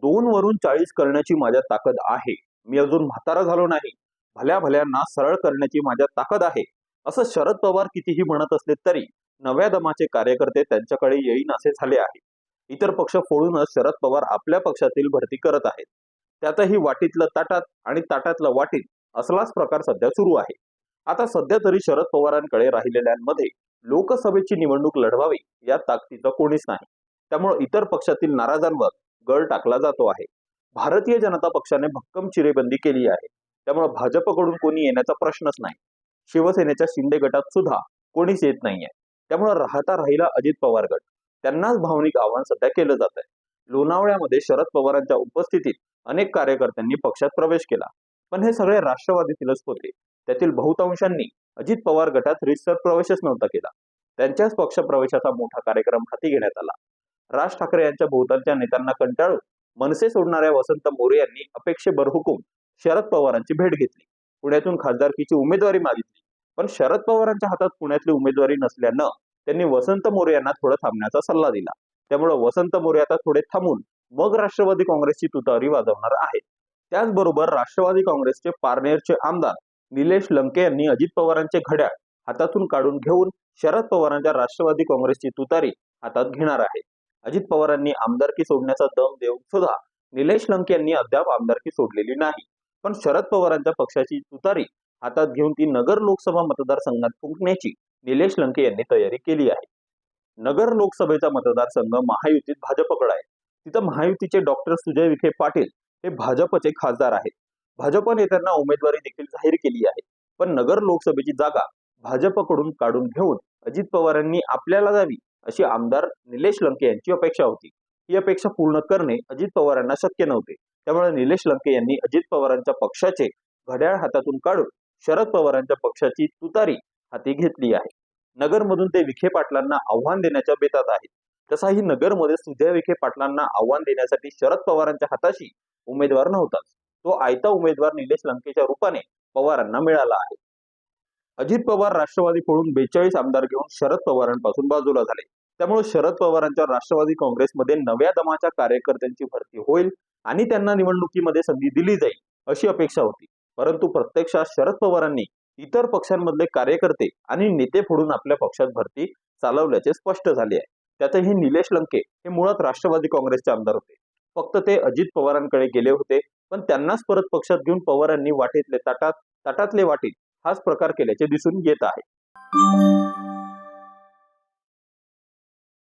2 वरून 40 करण्याची माझ्यात ताकद आहे. मी अजून म्हातारा झालो नाही. भल्या भल्यांना सरळ करण्याची माझ्यात ताकद आहे. असं शरद पवार कितीही म्हणत असले तरी नव्या दमाचे कार्यकर्ते त्यांच्याकडे येईन असे झाले आहे. इतर पक्ष फोडूनच शरद पवार आपल्या पक्षातील भरती करत आहेत. त्यातही वाटीतलं ताटात आणि ताटातलं वाटीत असलाच प्रकार सध्या सुरू आहे. आता सध्या तरी शरद पवारांकडे राहिलेल्यांमध्ये लोकसभेची निवडणूक लढवावी या ताकदीचं कोणीच नाही. त्यामुळे इतर पक्षातील नाराजांवर गळ टाकला जातो आहे. भारतीय जनता पक्षाने भक्कम चिरेबंदी केली आहे. त्यामुळे भाजपकडून कोणी येण्याचा प्रश्नच नाही. शिवसेनेच्या शिंदे गटात सुद्धा कोणीच येत नाहीये. त्यामुळे राहता राहिला अजित पवार गट. त्यांनाच भावनिक आव्हान सध्या केलं जात आहे. लोणावळ्यामध्ये शरद पवारांच्या उपस्थितीत अनेक कार्यकर्त्यांनी पक्षात प्रवेश केला, पण हे सगळे राष्ट्रवादीतीलच होते. त्यातील बहुतांशांनी अजित पवार गटात रीतसर प्रवेशच नव्हता केला. त्यांच्याच पक्षप्रवेशाचा मोठा कार्यक्रम हाती घेण्यात आला. राज ठाकरे यांच्या भोवतालच्या नेत्यांना कंटाळून मनसे सोडणाऱ्या वसंत मोरे यांनी अपेक्षेबरहुकूम शरद पवारांची भेट घेतली. पुण्यातून खासदारकीची उमेदवारी मागितली, पण शरद पवारांच्या हातात पुण्यातली उमेदवारी नसल्यानं त्यांनी वसंत मोरे यांना थोडं थांबण्याचा सल्ला दिला. त्यामुळे वसंत मोरे आता थोडे थांबून मग राष्ट्रवादी काँग्रेसची तुतारी वाजवणार आहेत. त्याचबरोबर राष्ट्रवादी काँग्रेसचे पारनेरचे आमदार निलेश लंके यांनी अजित पवारांचे घड्याळ हातातून काढून घेऊन शरद पवारांच्या राष्ट्रवादी काँग्रेसची तुतारी हातात घेणार आहेत. अजित पवारांनी आमदारकी सोडण्याचा दम देऊन सुद्धा निलेश लंके यांनी अद्याप आमदारकी सोडलेली नाही. पण शरद पवारांच्या पक्षाची तुतारी हातात घेऊन ती नगर लोकसभा मतदारसंघात फुंकण्याची निलेश लंके यांनी तयारी केली आहे. नगर लोकसभेचा मतदारसंघ महायुतीत भाजपकडे आहे. तिथं महायुतीचे डॉक्टर सुजय विखे पाटील हे भाजपचे खासदार आहेत. भाजप नेत्यांना उमेदवारी देखील जाहीर केली आहे. पण नगर लोकसभेची जागा भाजपकडून काढून घेऊन अजित पवारांनी आपल्याला द्यावी अशी आमदार निलेश लंके यांची अपेक्षा होती. ही अपेक्षा पूर्ण करणे अजित पवारांना शक्य नव्हते. त्यामुळे निलेश लंके यांनी अजित पवारांच्या पक्षाचे घड्याळ हातातून काढून शरद पवारांच्या पक्षाची तुतारी हाती घेतली आहे. नगरमधून ते विखे पाटलांना आव्हान देण्याच्या बेतात आहेत. तसाही नगरमध्ये सुजय विखे पाटलांना आव्हान देण्यासाठी शरद पवारांच्या हाताशी उमेदवार नव्हताच. तो आयता उमेदवार निलेश लंकेच्या रूपाने पवारांना मिळाला आहे. अजित पवार राष्ट्रवादी फोडून 42 आमदार घेऊन शरद पवारांपासून बाजूला झाले. त्यामुळे शरद पवारांच्या राष्ट्रवादी काँग्रेसमध्ये नव्या दमाच्या कार्यकर्त्यांची भरती होईल आणि त्यांना निवडणुकीमध्ये संधी दिली जाईल अशी अपेक्षा होती. परंतु प्रत्यक्षात शरद पवारांनी इतर पक्षांमधले कार्यकर्ते आणि नेते फोडून आपल्या पक्षात भरती चालवल्याचे स्पष्ट झाले आहे. त्यातही निलेश लंके हे मुळात राष्ट्रवादी काँग्रेसचे आमदार होते. फक्त ते अजित पवारांकडे गेले होते, पण त्यांनाच परत पक्षात घेऊन पवारांनी वाटेतले ताटात, ताटातले वाटीत हाच प्रकार केल्याचे दिसून येत आहे.